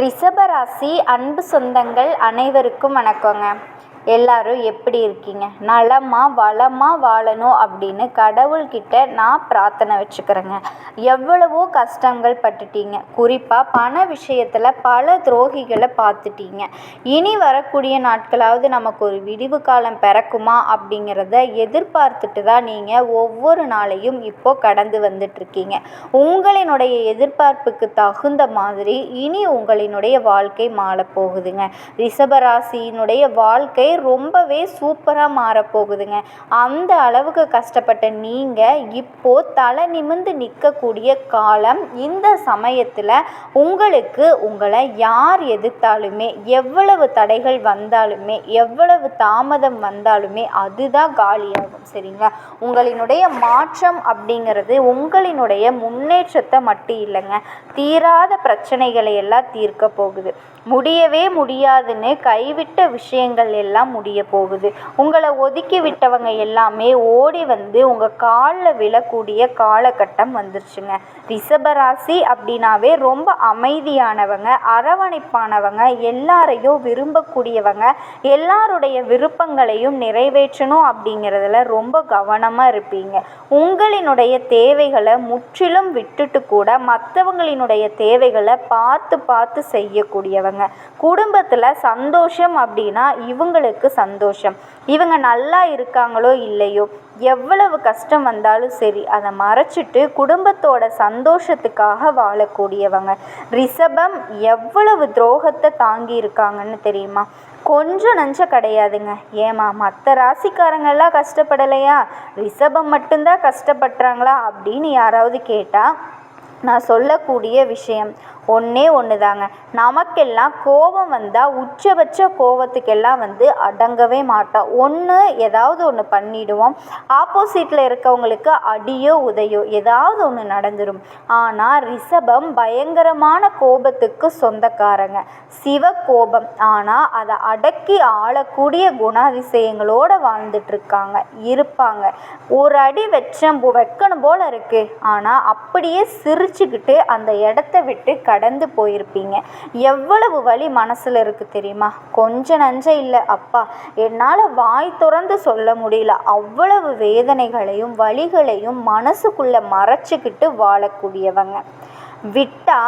ரிஷபராசி அன்பு சொந்தங்கள் அனைவருக்கும் வணக்கங்க. எல்லாரும் எப்படி இருக்கீங்க? நலமாக வளமாக வாழணும் அப்படின்னு கடவுள்கிட்ட நான் பிரார்த்தனை வச்சுக்கிறேங்க. எவ்வளவோ கஷ்டங்கள் பட்டுட்டீங்க. குறிப்பாக பண விஷயத்தில் பல துரோகிகளை பார்த்துட்டீங்க. இனி வரக்கூடிய நாட்களாவது நமக்கு ஒரு விடிவு காலம் பிறக்குமா அப்படிங்கிறத எதிர்பார்த்துட்டு தான் நீங்கள் ஒவ்வொரு நாளையும் இப்போது கடந்து வந்துட்டுருக்கீங்க. உங்களினுடைய எதிர்பார்ப்புக்கு தகுந்த மாதிரி இனி உங்களினுடைய வாழ்க்கை மாறப்போகுதுங்க. ரிஷபராசியினுடைய வாழ்க்கை ரொம்பவே சூப்பராக மாறப்போகுதுங்க. அந்த அளவுக்கு கஷ்டப்பட்ட நீங்கள் இப்போது தலை நிமிர்ந்து நிற்கக்கூடிய காலம். இந்த சமயத்தில் உங்களுக்கு உங்களை யார் எதிர்த்தாலுமே, எவ்வளவு தடைகள் வந்தாலுமே, எவ்வளவு தாமதம் வந்தாலுமே அதுதான் காலியாகும். சரிங்களா? உங்களினுடைய மாற்றம் அப்படிங்கிறது உங்களினுடைய முன்னேற்றத்தை மட்டும் இல்லைங்க, தீராத பிரச்சனைகளை எல்லாம் தீர்க்க போகுது. முடியவே முடியாதுன்னு கைவிட்ட விஷயங்கள் எல்லாம் முடிய போகுது. உங்களை ஒதுக்கி விட்டவங்க எல்லாமே ஓடி வந்து உங்கள் காலில் விழக்கூடிய காலகட்டம் வந்துருச்சுங்க. ரிஷபராசி அப்படின்னாவே ரொம்ப அமைதியானவங்க, அரவணைப்பானவங்க, எல்லாரையும் விரும்பக்கூடியவங்க, எல்லாருடைய விருப்பங்களையும் நிறைவேற்றணும் அப்படிங்கிறதுல ரொம்ப கவனமாக இருப்பீங்க. உங்களினுடைய தேவைகளை முற்றிலும் விட்டுட்டு கூட மற்றவங்களினுடைய தேவைகளை பார்த்து பார்த்து செய்யக்கூடியவங்க. குடும்பத்தில் சந்தோஷம் அப்படின்னா இவங்களுக்கு சந்தோஷம். இவங்க நல்லா இருக்காங்களோ இல்லையோ, எவ்வளவு கஷ்டம் வந்தாலும் சரி அதை மறைச்சிட்டு குடும்பத்தோட சந்தோஷத்துக்காக வாழக்கூடியவங்க. ரிஷபம் எவ்வளவு துரோகத்தை தாங்கி இருக்காங்கன்னு தெரியுமா? கொஞ்சம் நஞ்சம் கிடையாதுங்க. ஏமா மற்ற ராசிக்காரங்கெல்லாம் கஷ்டப்படலையா, ரிஷபம் மட்டும்தான் கஷ்டப்படுறாங்களா அப்படின்னு யாராவது கேட்டால் நான் சொல்லக்கூடிய விஷயம் ஒன்றே ஒன்று தாங்க. நமக்கெல்லாம் கோபம் வந்தால் உச்சபட்ச கோபத்துக்கெல்லாம் அடங்கவே மாட்டோம். ஒன்று ஏதாவது ஒன்று பண்ணிடுவோம். ஆப்போசிட்டில் இருக்கவங்களுக்கு அடியோ உதையோ ஏதாவது ஒன்று நடந்துடும். ஆனால் ரிஷபம் பயங்கரமான கோபத்துக்கு சொந்தக்காரங்க. சிவ கோபம். ஆனால் அதை அடக்கி ஆளக்கூடிய குணாதிசயங்களோடு வாழ்ந்துட்டுருக்காங்க, இருப்பாங்க. ஒரு அடி வைக்கணும் போல இருக்குது, ஆனால் அப்படியே சிரிச்சுக்கிட்டு அந்த இடத்த விட்டு கடந்து போயிருப்பீங்க. எவ்வளவு வலி மனசில் இருக்குது தெரியுமா? கொஞ்சம் நஞ்சம் இல்லை அப்பா, என்னால் வாய் திறந்து சொல்ல முடியல. அவ்வளவு வேதனைகளையும் வலிகளையும் மனசுக்குள்ளே மறைச்சிக்கிட்டு வாழக்கூடியவங்க. விட்டா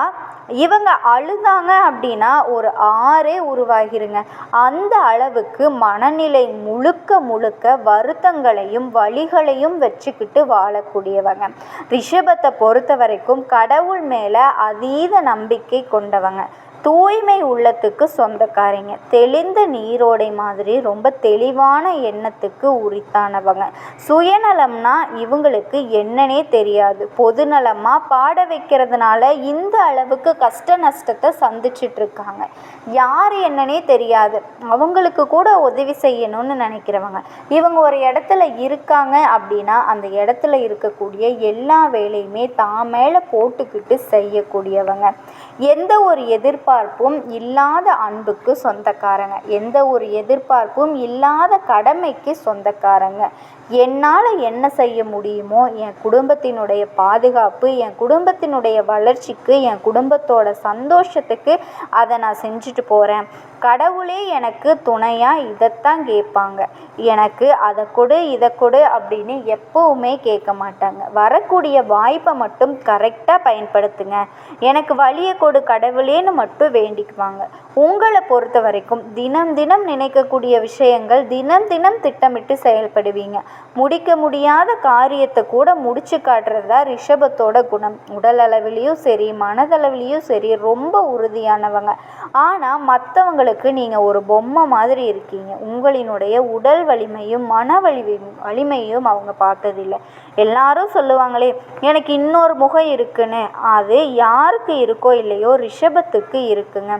இவங்க அழுதாங்க அப்படின்னா ஒரு ஆறே உருவாகிருங்க. அந்த அளவுக்கு மனநிலை முழுக்க முழுக்க வருத்தங்களையும் வலிகளையும் வச்சுக்கிட்டு வாழக்கூடியவங்க. ரிஷபத்தை பொறுத்த வரைக்கும் கடவுள் மேலே அதீத நம்பிக்கை கொண்டவங்க. தூய்மை உள்ளத்துக்கு சொந்தக்காரங்க. தெளிந்த நீரோடை மாதிரி ரொம்ப தெளிவான எண்ணத்துக்கு உரித்தானவங்க. சுயநலம்னா இவங்களுக்கு என்னன்னே தெரியாது. பொதுநலமாக பாட வைக்கிறதுனால இந்த அளவுக்கு கஷ்ட நஷ்டத்தை சந்திச்சிட்டு இருக்காங்க. யார் என்னன்னே தெரியாது. அவங்களுக்கு கூட உதவி செய்யணும்னு நினைக்கிறவங்க. இவங்க ஒரு இடத்துல இருக்காங்க அப்படின்னா அந்த இடத்துல இருக்கக்கூடிய எல்லா வேலையுமே தான் மேலே போட்டுக்கிட்டு செய்யக்கூடியவங்க. எந்த ஒரு எதிர்பார்ப்பும் இல்லாத அன்புக்கு சொந்தக்காரங்க. எந்த ஒரு எதிர்பார்ப்பும் இல்லாத கடமைக்கு சொந்தக்காரங்க. என்னால் என்ன செய்ய முடியுமோ என் குடும்பத்தினுடைய பாதுகாப்பு, என் குடும்பத்தினுடைய வளர்ச்சிக்கு, என் குடும்பத்தோட சந்தோஷத்துக்கு அதை நான் செஞ்சுட்டு போகிறேன். கடவுளே எனக்கு துணையாக இதைத்தான் கேட்பாங்க. எனக்கு அதை கொடு இதை கொடு அப்படின்னு எப்போவுமே கேட்க மாட்டாங்க. வரக்கூடிய வாய்ப்பை மட்டும் கரெக்டாக பயன்படுத்துங்க, எனக்கு வழியை கொடு கடவுளேன்னு மட்டும் வேண்டிக்குவாங்க. உங்களை பொறுத்த வரைக்கும் தினம் தினம் நினைக்கக்கூடிய விஷயங்கள், தினம் தினம் திட்டமிட்டு செயல்படுவீங்க. முடிக்க முடியாத காரியத்தை கூட முடிச்சு காட்டுறது தான் ரிஷபத்தோட குணம். உடல் அளவிலையும் சரி மனதளவிலையும் சரி ரொம்ப உறுதியானவங்க. ஆனால் மற்றவங்களுக்கு நீங்கள் ஒரு பொம்மை மாதிரி இருக்கீங்க. உங்களினுடைய உடல் வலிமையும் மன வலிமையும் அவங்க பார்த்ததில்லை. எல்லாரும் சொல்லுவாங்களே எனக்கு இன்னொரு முகம் இருக்குன்னு, அது யாருக்கு இருக்கோ இல்லையோ ரிஷபத்துக்கு இருக்குங்க.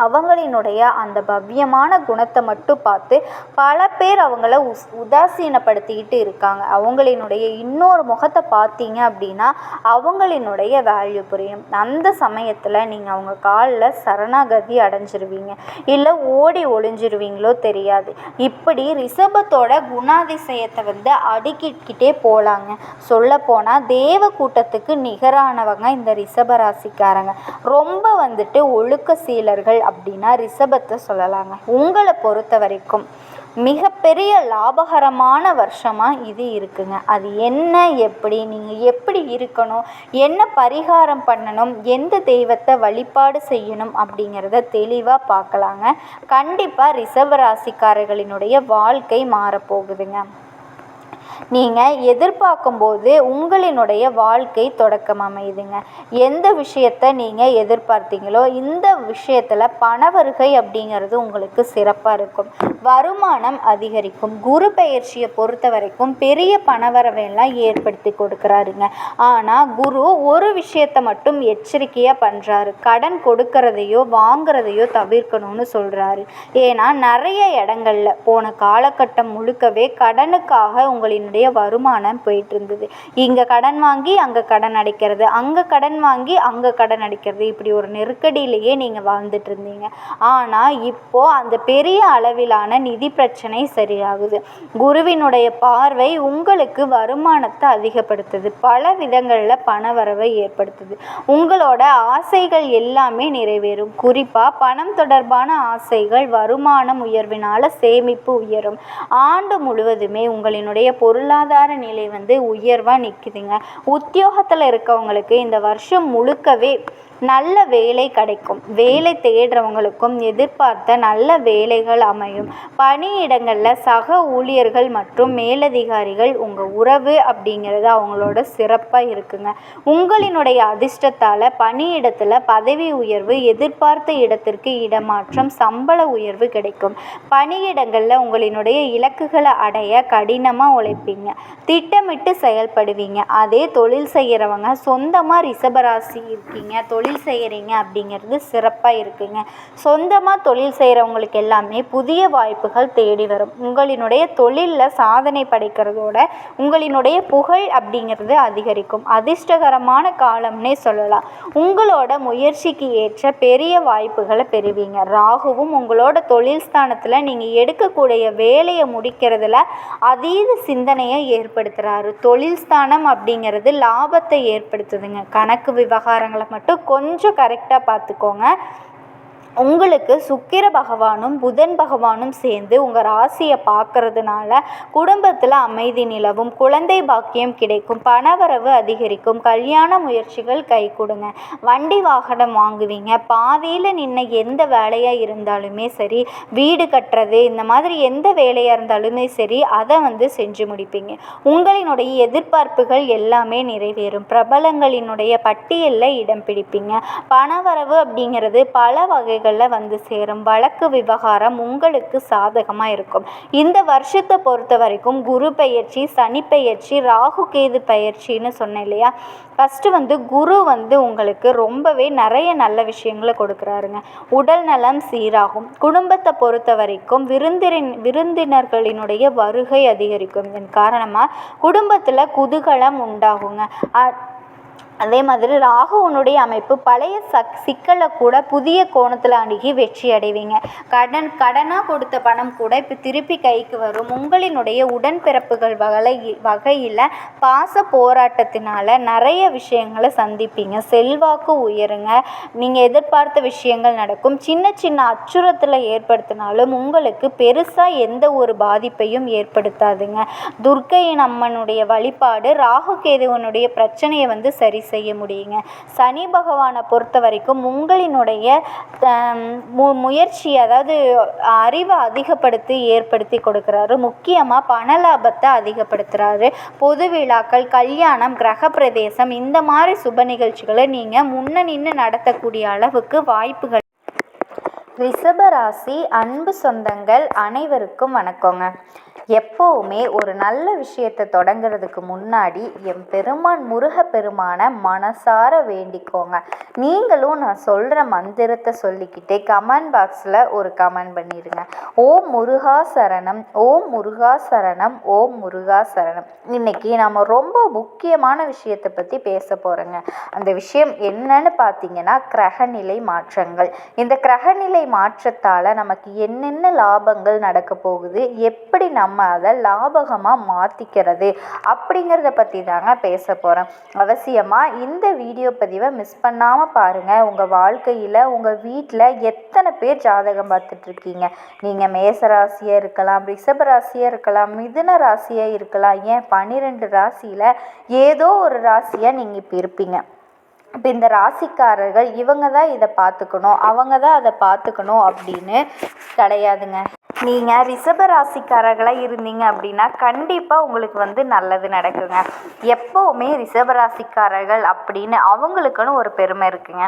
அவங்களினுடைய அந்த பவ்யமான குணத்தை மட்டும் பார்த்து பல பேர் அவங்கள உதாசீனப்படுத்திக்கிட்டு இருக்காங்க. அவங்களினுடைய இன்னொரு முகத்தை பார்த்தீங்க அப்படின்னா அவங்களினுடைய வேல்யூ புரியும். அந்த சமயத்தில் நீங்கள் அவங்க காலில் சரணாகதி அடைஞ்சிருவீங்க, இல்லை ஓடி ஒளிஞ்சிருவீங்களோ தெரியாது. இப்படி ரிஷபத்தோட குணாதிசயத்தை அடுக்கிக்கிட்டே போகலாங்க. சொல்லப்போனால் தேவ கூட்டத்துக்கு நிகரானவங்க இந்த ரிஷபராசிக்காரங்க. ரொம்ப ஒழுக்க சீலர்கள் அப்படின்னா ரிஷபத்தை சொல்லலாங்க. உங்களை பொறுத்த வரைக்கும் மிகப்பெரிய லாபகரமான வருஷமாக இது இருக்குங்க. அது என்ன, எப்படி நீங்கள் எப்படி இருக்கணும், என்ன பரிகாரம் பண்ணணும், எந்த தெய்வத்தை வழிபாடு செய்யணும் அப்படிங்கிறத தெளிவாக பார்க்கலாங்க. கண்டிப்பாக ரிஷபராசிக்காரர்களினுடைய வாழ்க்கை மாறப்போகுதுங்க. நீங்கள் எதிர்பார்க்கும்போது உங்களினுடைய வாழ்க்கை தொடக்கம் அமையுதுங்க. எந்த விஷயத்தை நீங்கள் எதிர்பார்த்தீங்களோ இந்த விஷயத்தில் பண வருகை அப்படிங்கிறது உங்களுக்கு சிறப்பாக இருக்கும். வருமானம் அதிகரிக்கும். குரு பெயர்ச்சியை பொறுத்த வரைக்கும் பெரிய பணவரவையெல்லாம் ஏற்படுத்தி கொடுக்குறாருங்க. ஆனால் குரு ஒரு விஷயத்தை மட்டும் எச்சரிக்கையாக பண்ணுறாரு. கடன் கொடுக்கறதையோ வாங்குறதையோ தவிர்க்கணும்னு சொல்கிறாரு. ஏன்னா நிறைய இடங்களில் போன காலகட்டம் முழுக்கவே கடனுக்காக உங்களின் வருமானம் போயிட்டு இருந்தது. இங்க கடன் வாங்கி அங்க கடன் அடைக்கிறது, அங்க கடன் வாங்கி அங்க கடன் அடைக்கிறது, இப்படி ஒரு நெருக்கடியிலேயே நீங்க வாழ்ந்துட்டு இருந்தீங்க. ஆனா இப்போ அந்த பெரிய அளவிலான நிதி பிரச்சனை சரியாகுது. குருவினுடைய பார்வை உங்களுக்கு வருமானத்தை அதிகப்படுத்துது, பல விதங்கள்ல பண வரவை ஏற்படுத்துது. உங்களோட ஆசைகள் எல்லாமே நிறைவேறும். குறிப்பா பணம் தொடர்பான ஆசைகள். வருமானம் உயர்வினால சேமிப்பு உயரும். ஆண்டு முழுவதுமே உங்களினுடைய பொருளாதார நிலை உயர்வாக நிற்குதுங்க. உத்தியோகத்தில் இருக்கவங்களுக்கு இந்த வருஷம் முழுக்கவே நல்ல வேலை கிடைக்கும். வேலை தேடுறவங்களுக்கும் எதிர்பார்த்த நல்ல வேலைகள் அமையும். பணியிடங்களில் சக ஊழியர்கள் மற்றும் மேலதிகாரிகள் உங்கள் உறவு அப்படிங்கிறது அவங்களோட சிறப்பாக இருக்குங்க. உங்களினுடைய அதிர்ஷ்டத்தால் பணியிடத்தில் பதவி உயர்வு, எதிர்பார்த்த இடத்திற்கு இடமாற்றம், சம்பள உயர்வு கிடைக்கும். பணியிடங்களில் உங்களினுடைய இலக்குகளை அடைய கடினமாக உழைப்பீங்க, திட்டமிட்டு செயல்படுவீங்க. அதே தொழில் செய்கிறவங்க சொந்தமாக ரிஷபராசி இருக்கீங்க, தொழில் செய்கிறீங்க அப்படிங்கிறது சிறப்பாக இருக்குங்க. சொந்தமாக தொழில் செய்கிறவங்களுக்கு எல்லாமே புதிய வாய்ப்புகள் தேடி வரும். உங்களினுடைய தொழிலில் சாதனை படைக்கிறதோட உங்களினுடைய புகழ் அப்படிங்கிறது அதிகரிக்கும். அதிர்ஷ்டகரமான காலம்னே சொல்லலாம். உங்களோட முயற்சிக்கு ஏற்ற பெரிய வாய்ப்புகளை பெறுவீங்க. ராகுவும் உங்களோட தொழில் ஸ்தானத்தில் நீங்கள் எடுக்கக்கூடிய வேலையை முடிக்கிறதுல அதீத சிந்தனையை ஏற்படுத்துகிறாரு. தொழில் ஸ்தானம் அப்படிங்கிறது லாபத்தை ஏற்படுத்துதுங்க. கணக்கு விவகாரங்களை மட்டும் கொஞ்சம் கரெக்டாக பார்த்துக்கோங்க. உங்களுக்கு சுக்கிர பகவானும் புதன் பகவானும் சேர்ந்து உங்கள் ராசியை பார்க்கறதுனால குடும்பத்தில் அமைதி நிலவும், குழந்தை பாக்கியம் கிடைக்கும், பணவரவு அதிகரிக்கும், கல்யாண முயற்சிகள் கை கொடுங்க, வண்டி வாகனம் வாங்குவீங்க. பாதியில் நின்ன எந்த வேலையாக இருந்தாலுமே சரி, வீடு கட்டுறது இந்த மாதிரி எந்த வேலையாக இருந்தாலுமே சரி, அதை செஞ்சு முடிப்பீங்க. உங்களினுடைய எதிர்பார்ப்புகள் எல்லாமே நிறைவேறும். பிரபலங்களினுடைய பட்டியலில் இடம் பிடிப்பீங்க. பணவரவு அப்படிங்கிறது பல வகை சேரும். வழக்கு விவகாரம் உங்களுக்கு சாதகமாக இருக்கும். இந்த வருஷத்தை பொறுத்த வரைக்கும் குரு பெயர்ச்சி, சனி பெயர்ச்சி, ராகு கேது பெயர்ச்சின்னு சொன்னேன் இல்லையா. ஃபஸ்ட்டு குரு உங்களுக்கு ரொம்பவே நிறைய நல்ல விஷயங்களை கொடுக்குறாருங்க. உடல் நலம் சீராகும். குடும்பத்தை பொறுத்த வரைக்கும் விருந்தினர்களினுடைய வருகை அதிகரிக்கும். இதன் காரணமாக குடும்பத்தில் குதூகலம் உண்டாகுங்க. அதே மாதிரி ராகுவனுடைய அமைப்பு பழைய சிக்கலை கூட புதிய கோணத்தில் அணுகி வெற்றி அடைவீங்க. கடனாக கொடுத்த பணம் கூட இப்போ திருப்பி கைக்கு வரும். உங்களினுடைய உடன்பிறப்புகள் வகையில் பாச போராட்டத்தினால நிறைய விஷயங்களை சந்திப்பீங்க. செல்வாக்கு உயருங்க. நீங்கள் எதிர்பார்த்த விஷயங்கள் நடக்கும். சின்ன சின்ன அச்சுறுத்தலை ஏற்படுத்தினாலும் உங்களுக்கு பெருசாக எந்த ஒரு பாதிப்பையும் ஏற்படுத்தாதுங்க. துர்க்கையின் அம்மனுடைய வழிபாடு ராகு கேதுவனுடைய பிரச்சனையை சரி செய்ய முடியுங்க. சனி பகவானை பொறுத்த வரைக்கும் உங்களினுடைய முயற்சி, அதாவது அறிவை ஏற்படுத்தி கொடுக்குறாரு. முக்கியமாக பண லாபத்தை அதிகப்படுத்துகிறாரு. பொது விழாக்கள், கல்யாணம், கிரக பிரவேசம் இந்த மாதிரி சுப நிகழ்ச்சிகளை நீங்கள் முன்னின்று நடத்தக்கூடிய அளவுக்கு வாய்ப்புகள். ரிஷபராசி அன்பு சொந்தங்கள் அனைவருக்கும் வணக்கங்க. எப்போவுமே ஒரு நல்ல விஷயத்தை தொடங்குறதுக்கு முன்னாடி என் பெருமான் முருக பெருமானை மனசார வேண்டிக்கோங்க. நீங்களும் நான் சொல்கிற மந்திரத்தை சொல்லிக்கிட்டே கமெண்ட் பாக்ஸில் ஒரு கமெண்ட் பண்ணிடுங்க. ஓம் முருகா சரணம், ஓம் முருகா சரணம், ஓம் முருகா சரணம். இன்னைக்கு நம்ம ரொம்ப முக்கியமான விஷயத்தை பற்றி பேச போகிறோங்க. அந்த விஷயம் என்னன்னு பார்த்தீங்கன்னா கிரகநிலை மாற்றங்கள். இந்த கிரகநிலை மாற்றத்தால் நமக்கு என்னென்ன லாபங்கள் நடக்க போகுது, எப்படி நம்ம அதை லாபகமாக மாற்றிக்கிறது அப்படிங்கிறத பற்றி தாங்க பேச போகிறேன். அவசியமாக இந்த வீடியோ பதிவை மிஸ் பண்ணாமல் பாருங்கள். உங்கள் வாழ்க்கையில் உங்கள் வீட்டில் எத்தனை பேர் ஜாதகம் பார்த்துட்ருக்கீங்க? நீங்கள் மேச ராசியாக இருக்கலாம், ரிஷப ராசியாக இருக்கலாம், மிதுன ராசியாக இருக்கலாம், ஏன் 12 ராசியில் ஏதோ ஒரு ராசியாக நீங்கள் இப்போ இருப்பீங்க. இப்போ இந்த ராசிக்காரர்கள் இவங்க தான் இதை பார்த்துக்கணும், அவங்க தான் அதை பார்த்துக்கணும் அப்படின்னு கிடையாதுங்க. நீங்கள் ரிஷப ராசிக்காரர்களாக இருந்தீங்க அப்படின்னா கண்டிப்பாக உங்களுக்கு நல்லது நடக்குங்க. எப்போவுமே ரிஷப ராசிக்காரர்கள் அப்படின்னு அவங்களுக்குன்னு ஒரு பெருமை இருக்குங்க.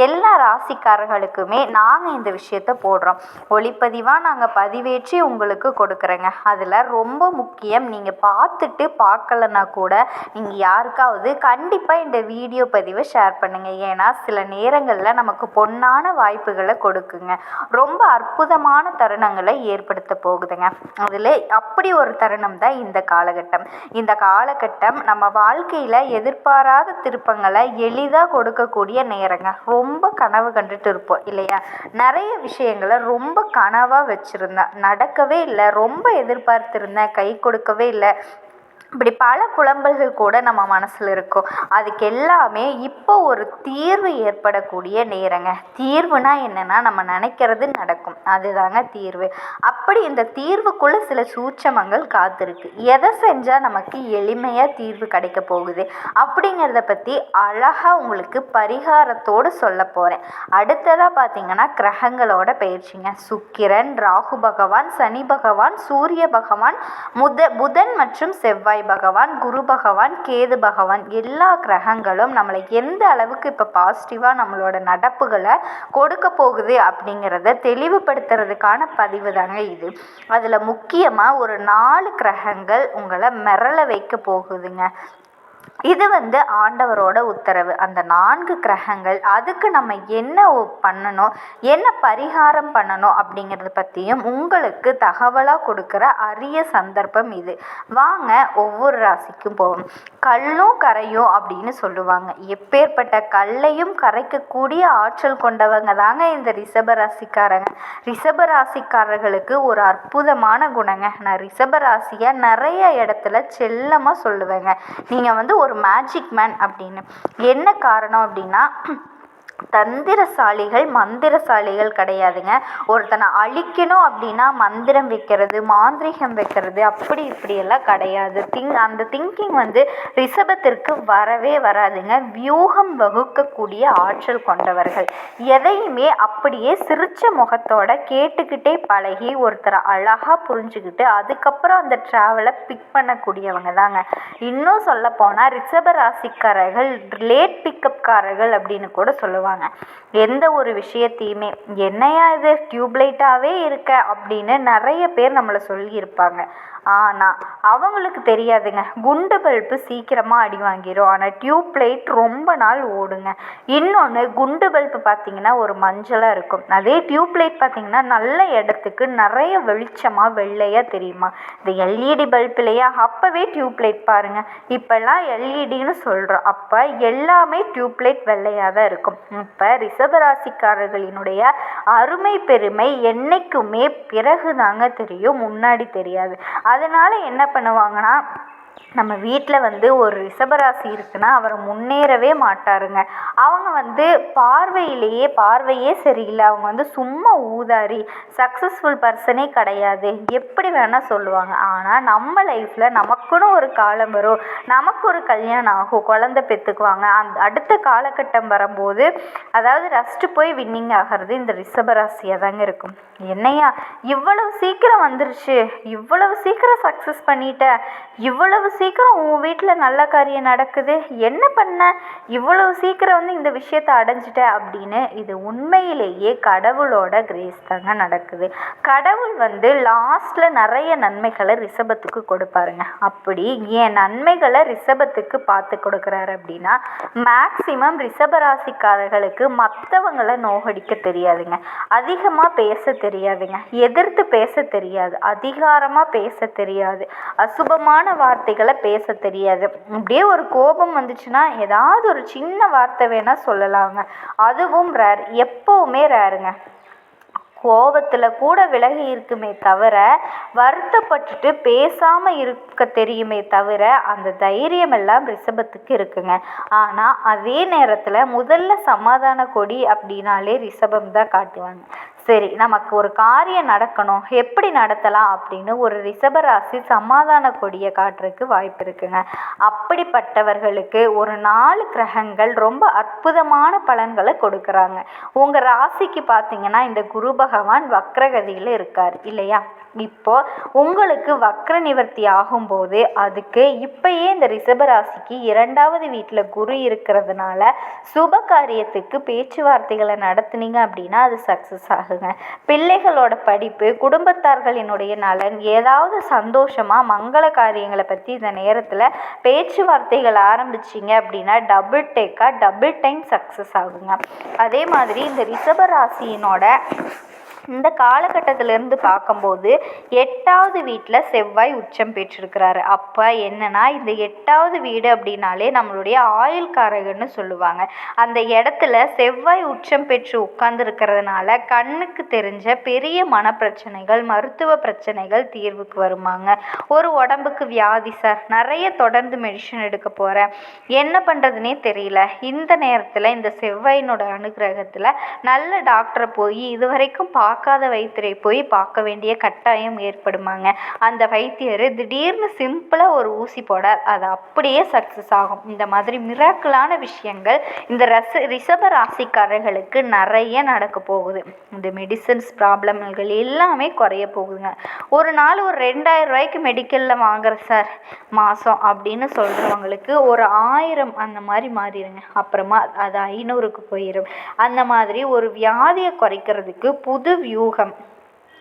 எல்லா ராசிக்காரர்களுக்குமே நாங்கள் இந்த விஷயத்த போடுறோம், ஒளிப்பதிவாக நாங்கள் பதிவேற்றி உங்களுக்கு கொடுக்குறோங்க. அதில் ரொம்ப முக்கியம், நீங்கள் பார்த்துட்டு பார்க்கலன்னா கூட நீங்கள் யாருக்காவது கண்டிப்பாக இந்த வீடியோ பதிவை ஷேர் பண்ணுங்கள். ஏன்னா சில நேரங்களில் நமக்கு பொன்னான வாய்ப்புகளை கொடுக்குங்க, ரொம்ப அற்புதமான தருணங்களை ஏற்படுத்த போகுதுங்க. அதில் அப்படி ஒரு தருணம் தான் இந்த காலகட்டம். இந்த காலகட்டம் நம்ம வாழ்க்கையில் எதிர்பாராத திருப்பங்களை எளிதாக கொடுக்கக்கூடிய நேரங்க. ரொம்ப கனவு கண்டுட்டு இருப்போம் இல்லையா? நிறைய விஷயங்களை ரொம்ப கனவாக வச்சுருந்தேன், நடக்கவே இல்லை, ரொம்ப எதிர்பார்த்துருந்தேன், கை கொடுக்கவே இல்லை, இப்படி பல புலம்பல்கள் கூட நம்ம மனசில் இருக்கும். அதுக்கு எல்லாமே இப்போ ஒரு தீர்வு ஏற்படக்கூடிய நேரங்க. தீர்வுனா என்னென்னா நம்ம நினைக்கிறது நடக்கும், அதுதாங்க தீர்வு. அப்படி இந்த தீர்வுக்குள்ளே சில சூட்சமங்கள் காத்திருக்கு. எதை செஞ்சால் நமக்கு எளிமையாக தீர்வு கிடைக்க போகுது அப்படிங்கிறத பற்றி அழகாக உங்களுக்கு பரிகாரத்தோடு சொல்ல போகிறேன். அடுத்ததாக பார்த்தீங்கன்னா கிரகங்களோட பயிற்சிங்க. சுக்கிரன், ராகு பகவான், சனி பகவான், சூரிய பகவான், புதன் மற்றும் செவ்வாய் பகவான், குரு பகவான், கேது பகவான், எல்லா கிரகங்களும் நம்மளை எந்த அளவுக்கு இப்போ பாசிட்டிவாக நம்மளோட நடப்புகளை கொடுக்க போகுது அப்படிங்கிறத தெளிவுபடுத்துறதுக்கான பதிவு தாங்க இது. அதில் முக்கியமாக ஒரு 4 கிரகங்கள் உங்களை மிரள வைக்க போகுதுங்க. இது ஆண்டவரோட உத்தரவு. அந்த 4 கிரகங்கள் அதுக்கு நம்ம என்ன பண்ணணும், என்ன பரிகாரம் பண்ணணும் அப்படிங்கிறத பற்றியும் உங்களுக்கு தகவலாக கொடுக்குற அரிய சந்தர்ப்பம் இது. வாங்க ஒவ்வொரு ராசிக்கும் போவோம். கல்லும் கரையும் அப்படின்னு சொல்லுவாங்க. எப்பேற்பட்ட கல்லையும் கரைக்கக்கூடிய ஆற்றல் கொண்டவங்க தாங்க இந்த ரிஷப ராசிக்காரங்க. ரிஷப ராசிக்காரர்களுக்கு ஒரு அற்புதமான குணங்க. நான் ரிஷப ராசியை நிறைய இடத்துல செல்லமாக சொல்லுவேங்க. நீங்கள் ஒரு மேஜிக் மேன் அப்படின்னு. என்ன காரணம் அப்படின்னா தந்திரசாலிகள் மந்திரசாலிகள் கிடையாதுங்க. ஒருத்தனை அழிக்கணும் அப்படின்னா மந்திரம் வைக்கிறது, மாந்திரிகம் வைக்கிறது, அப்படி இப்படியெல்லாம் கிடையாது. அந்த திங்கிங் ரிஷபத்திற்கு வரவே வராதுங்க. வியூகம் வகுக்கக்கூடிய ஆற்றல் கொண்டவர்கள். எதையுமே அப்படியே சிரிச்ச முகத்தோட கேட்டுக்கிட்டே பழகி ஒருத்தரை அழகாக புரிஞ்சுக்கிட்டு அதுக்கப்புறம் அந்த ட்ராவலை பிக் பண்ணக்கூடியவங்க தாங்க. இன்னும் சொல்ல போனால் ரிஷப ராசிக்காரர்கள் லேட் பிக்கப்காரர்கள் அப்படின்னு கூட சொல்லுவாங்க. எந்த ஒரு விஷயத்தையுமே என்னையா இது டியூப்லைட்டாகவே இருக்க அப்படின்னு நிறைய பேர் நம்மளை சொல்லியிருப்பாங்க. ஆனால் அவங்களுக்கு தெரியாதுங்க, குண்டு பல்பு சீக்கிரமாக அடி வாங்கிடும், ஆனால் டியூப்லைட் ரொம்ப நாள் ஓடுங்க. இன்னொன்று, குண்டு பல்பு பார்த்திங்கன்னா ஒரு மஞ்சளாக இருக்கும், அதே டியூப்லைட் பார்த்திங்கன்னா நல்ல இடத்துக்கு நிறைய வெளிச்சமாக வெள்ளையாக தெரியுமா? இந்த எல்இடி பல்புலையா? அப்போவே டியூப்லைட் பாருங்கள், இப்போல்லாம் எல்இடின்னு சொல்கிறோம், அப்போ எல்லாமே டியூப்லைட் வெள்ளையாக தான் இருக்கும். இப்போ ரிஷபராசிக்காரர்களினுடைய அருமை பெருமை என்னைக்குமே பிறகு தாங்க தெரியும், முன்னாடி தெரியாது. அதனால் என்ன பண்ணுவாங்கன்னா, நம்ம வீட்டில் ஒரு ரிஷபராசி இருக்குன்னா அவர் முன்னேறவே மாட்டாருங்க. அவங்க பார்வையே சரியில்லை, அவங்க சும்மா ஊதாரி, சக்ஸஸ்ஃபுல் பர்சனே கிடையாது, எப்படி வேணால் சொல்லுவாங்க. ஆனால் நம்ம லைஃப்பில் நமக்குன்னு ஒரு காலம் வரும், நமக்கு ஒரு கல்யாணம் ஆகும், குழந்தை பெற்றுக்குவாங்க. அந்த அடுத்த காலகட்டம் வரும்போது அதாவது ரஸ்ட்டு போய் வின்னிங் ஆகிறது இந்த ரிஷபராசியாக தாங்க இருக்கும். என்னையா இவ்வளவு சீக்கிரம் வந்துருச்சு, இவ்வளவு சீக்கிரம் சக்ஸஸ் பண்ணிட்ட, இவ்வளவு இவ்வளவு சீக்கிரம் உன் வீட்டில் நல்ல காரியம் நடக்குது, என்ன பண்ண, இவ்வளவு சீக்கிரம் வந்து இந்த விஷயத்தை அடைஞ்சிட்ட அப்படின்னு. இது உண்மையிலேயே கடவுளோட கிரேஸ் தாங்க நடக்குது. கடவுள் வந்து லாஸ்ட்டில் நிறைய நன்மைகளை ரிஷபத்துக்கு கொடுப்பாருங்க. அப்படி ஏன் நன்மைகளை ரிஷபத்துக்கு பார்த்து கொடுக்குறாரு அப்படின்னா, மேக்சிமம் ரிஷபராசிக்காரர்களுக்கு மற்றவங்களை நோகடிக்க தெரியாதுங்க, அதிகமாக பேச தெரியாதுங்க, எதிர்த்து பேச தெரியாது, அதிகாரமாக பேச தெரியாது, அசுபமான வார்த்தைகளை பேச தெரியாது. அப்படியே ஒரு கோபம் வந்துச்சுன்னா ஏதாவது ஒரு சின்ன வார்த்தை வேணால் சொல்லலாங்க, அதுவும் ரேர், எப்போவுமே ரேருங்க. கோபத்தில் கூட விலகி இருக்குமே தவிர, வருத்தப்பட்டுட்டு பேசாமல் இருக்க தெரியுமே தவிர, அந்த தைரியம் எல்லாம் ரிஷபத்துக்கு இருக்குங்க. ஆனால் அதே நேரத்தில் முதல்ல சமாதான கொடி அப்படின்னாலே ரிஷபம் தான் காட்டுவாங்க. சரி, நமக்கு ஒரு காரியம் நடக்கணும், எப்படி நடத்தலாம் அப்படின்னு ஒரு ரிஷபராசி சமாதான கொடியை காட்டுறதுக்கு வாய்ப்பு இருக்குங்க. அப்படிப்பட்டவர்களுக்கு ஒரு 4 கிரகங்கள் ரொம்ப அற்புதமான பலன்களை கொடுக்குறாங்க. உங்கள் ராசிக்கு பார்த்தீங்கன்னா இந்த குரு பகவான் வக்ரகதியில் இருக்கார் இல்லையா? இப்போ உங்களுக்கு வக்ர நிவர்த்தி ஆகும்போது அதுக்கு இப்பயே இந்த ரிஷபராசிக்கு 2வது வீட்டில் குரு இருக்கிறதுனால சுப காரியத்துக்கு பேச்சுவார்த்தைகளை நடத்துனீங்க அப்படின்னா அது சக்ஸஸ் ஆகுங்க. பிள்ளைகளோட படிப்பு, குடும்பத்தார்களினுடைய நலன், ஏதாவது சந்தோஷமாக மங்கள காரியங்களை பற்றி இந்த நேரத்தில் பேச்சுவார்த்தைகள் ஆரம்பிச்சிங்க அப்படின்னா டபுள் டைம் சக்ஸஸ் ஆகுங்க. அதே மாதிரி இந்த ரிஷபராசியினோட இந்த காலகட்டத்திலேருந்து பார்க்கும்போது 8வது வீட்டில் செவ்வாய் உச்சம் பெற்றிருக்கிறாரு. அப்போ என்னன்னா, இந்த 8வது வீடு அப்படின்னாலே நம்மளுடைய ஆயுள்காரகன்னு சொல்லுவாங்க. அந்த இடத்துல செவ்வாய் உச்சம் பெற்று உட்கார்ந்துருக்கிறதுனால கண்ணுக்கு தெரிஞ்ச பெரிய மனப்பிரச்சனைகள், மருத்துவ பிரச்சனைகள் தீர்வுக்கு வருமாங்க. ஒரு உடம்புக்கு வியாதி, சார் நிறைய தொடர்ந்து மெடிசன் எடுக்க போகிறேன், என்ன பண்ணுறதுனே தெரியல, இந்த நேரத்தில் இந்த செவ்வாயினோட அனுகிரகத்தில் நல்ல டாக்டரை போய் இது வரைக்கும் பார்க்காத வைத்தியரை போய் பார்க்க வேண்டிய கட்டாயம் ஏற்படுமாங்க. அந்த வைத்தியர் திடீர்னு சிம்பிளாக ஒரு ஊசி போட அது அப்படியே சக்ஸஸ் ஆகும். இந்த மாதிரி மிராக்கிளான விஷயங்கள் இந்த ரிஷப ராசிக்காரர்களுக்கு நிறைய நடக்க போகுது. இந்த மெடிசன்ஸ் ப்ராப்ளம்கள் எல்லாமே குறைய போகுதுங்க. ஒரு நாள் ஒரு 2000 ரூபாய்க்கு மெடிக்கலில் வாங்குற சார் மாதம் அப்படின்னு சொல்கிறவங்களுக்கு ஒரு 1000 அந்த மாதிரி மாறிடுங்க. அப்புறமா அது 500க்கு போயிடும். அந்த மாதிரி ஒரு வியாதியை குறைக்கிறதுக்கு புது வியூகம்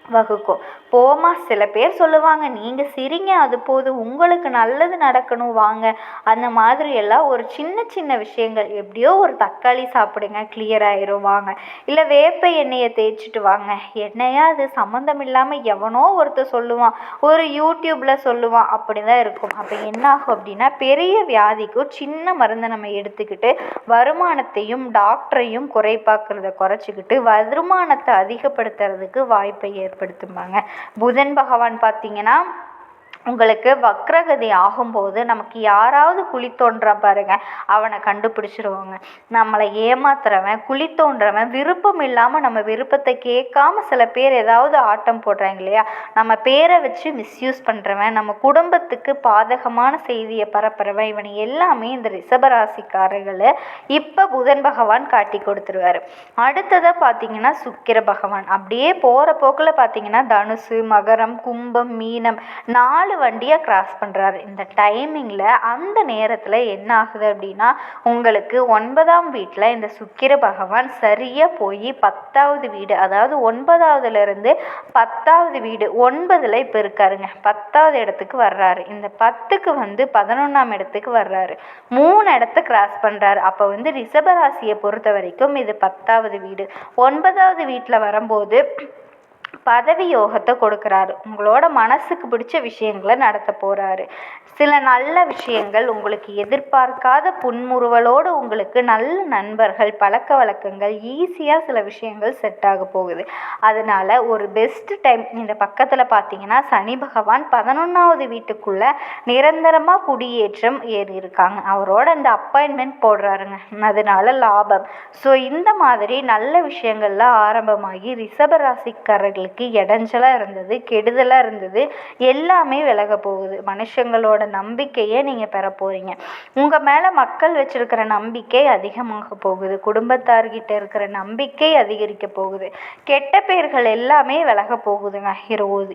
வகுக்கும். போமா, சில பேர் சொல்லுவாங்க, நீங்கள் சிரிங்க அது போதும், உங்களுக்கு நல்லது நடக்கணும் வாங்க, அந்த மாதிரி எல்லாம் ஒரு சின்ன சின்ன விஷயங்கள், எப்படியோ ஒரு தக்காளி சாப்பிடுங்க கிளியர் ஆயிரும் வாங்க, இல்லை வேப்ப எண்ணெயை தேய்ச்சிட்டு வாங்க, என்னையா அது சம்மந்தம் இல்லாமல் எவனோ ஒருத்தர் சொல்லுவான், ஒரு யூடியூப்பில் சொல்லுவான், அப்படி தான் இருக்கும். அப்போ என்ன ஆகும் அப்படின்னா, பெரிய வியாதிக்கும் சின்ன மருந்தை நம்ம எடுத்துக்கிட்டு வருமானத்தையும் டாக்டரையும் குறைப்பாக்குறத குறைச்சிக்கிட்டு வருமானத்தை அதிகப்படுத்துறதுக்கு வாய்ப்பை ஏற்படுத்துமாங்க. புதன் பகவான் பார்த்தீங்கன்னா உங்களுக்கு வக்ரகதி ஆகும்போது நமக்கு யாராவது குழி தோன்றா பாருங்க, அவனை கண்டுபிடிச்சிருவாங்க. நம்மளை ஏமாத்துறவன், குழி தோன்றவன், விருப்பம் இல்லாமல் நம்ம விருப்பத்தை கேட்காம சில பேர் ஏதாவது ஆட்டம் போடுறாங்க இல்லையா, நம்ம பேரை வச்சு மிஸ்யூஸ் பண்ணுறவன், நம்ம குடும்பத்துக்கு பாதகமான செய்தியை பரப்புறவன், இவனை எல்லாமே இந்த ரிஷபராசிக்காரர்களை இப்போ புதன் பகவான் காட்டி கொடுத்துருவாரு. அடுத்ததாக பார்த்தீங்கன்னா சுக்கிர பகவான் அப்படியே போகிற போக்கில் பார்த்தீங்கன்னா தனுசு, மகரம், கும்பம், மீனம் 4 வண்டியை கிராஸ் பண்ணுறாரு. இந்த டைமிங்கில் அந்த நேரத்தில் என்ன ஆகுது அப்படின்னா, உங்களுக்கு 9ஆம் வீட்டில் இந்த சுக்கிர பகவான் சரியாக போய் 10வது வீடு, அதாவது 9வதுலேருந்து 10வது வீடு 9ல் இப்போ இருக்காருங்க, 10வது இடத்துக்கு வர்றாரு. இந்த 10க்கு வந்து 11ஆம் இடத்துக்கு வர்றாரு, 3 இடத்த கிராஸ் பண்ணுறாரு. அப்போ வந்து ரிஷபராசியை பொறுத்த வரைக்கும் இது 10வது வீடு. 9வது வீட்டில் வரும்போது பதவி யோகத்தை கொடுக்குறாரு. உங்களோட மனசுக்கு பிடிச்ச விஷயங்களை நடத்த போகிறாரு. சில நல்ல விஷயங்கள், உங்களுக்கு எதிர்பார்க்காத புன்முறுவலோடு உங்களுக்கு நல்ல நண்பர்கள், பழக்க வழக்கங்கள், ஈஸியாக சில விஷயங்கள் செட் ஆக போகுது. அதனால் ஒரு பெஸ்ட் டைம். இந்த பக்கத்தில் பார்த்தீங்கன்னா சனி பகவான் 11வது வீட்டுக்குள்ளே நிரந்தரமாக குடியேற்றம் ஏறி இருக்காங்க. அவரோட இந்த அப்பாயின்மெண்ட் போடுறாருங்க, அதனால லாபம். ஸோ இந்த மாதிரி நல்ல விஷயங்கள்லாம் ஆரம்பமாகி ரிஷபராசிக்காரர்களுக்கு நடக்கிறதுக்கு இடைஞ்சலாக இருந்தது, கெடுதலாக இருந்தது, எல்லாமே விலக போகுது. மனுஷங்களோட நம்பிக்கையை நீங்கள் பெற போகிறீங்க. உங்கள் மேலே மக்கள் வச்சுருக்கிற நம்பிக்கை அதிகமாக போகுது. குடும்பத்தார்கிட்ட இருக்கிற நம்பிக்கை அதிகரிக்க போகுது. கெட்ட பெயர்கள் எல்லாமே விலக போகுதுங்க.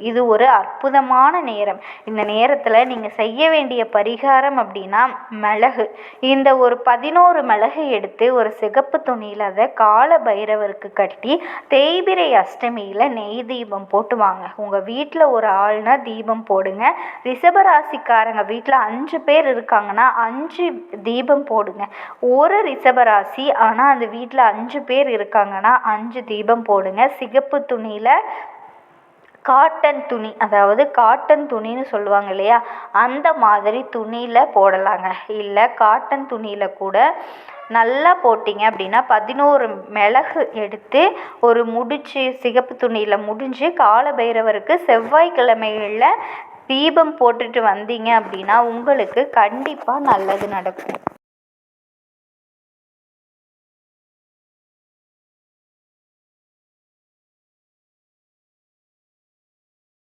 இது ஒரு அற்புதமான நேரம். இந்த நேரத்தில் நீங்கள் செய்ய வேண்டிய பரிகாரம் அப்படின்னா மிளகு. இந்த ஒரு 11 மிளகு எடுத்து ஒரு சிகப்பு துணியில் அதை கால பைரவருக்கு கட்டி தேய்பிரை அஷ்டமியில் நெய் தீபம் போட்டு வாங்க. உங்கள் வீட்டில் ஒரு ஆள்னா தீபம் போடுங்க. ரிஷபராசிக்காரங்க வீட்டில் 5 பேர் இருக்காங்கன்னா 5 தீபம் போடுங்க. ஒரு ரிஷபராசி ஆனால் அந்த வீட்டில் 5 பேர் இருக்காங்கன்னா 5 தீபம் போடுங்க. சிகப்பு துணியில் காட்டன் துணி, அதாவது காட்டன் துணின்னு சொல்லுவாங்க இல்லையா, அந்த மாதிரி துணியில் போடலாங்க. இல்லை காட்டன் துணியில் கூட நல்லா போட்டிங்க அப்படின்னா 11 மிளகு எடுத்து ஒரு முடிச்சு சிகப்பு துணியில் முடிஞ்சு கால பைரவருக்கு செவ்வாய்க்கிழமைகளில் தீபம் போட்டுட்டு வந்தீங்க அப்படின்னா உங்களுக்கு கண்டிப்பாக நல்லது நடக்கும்.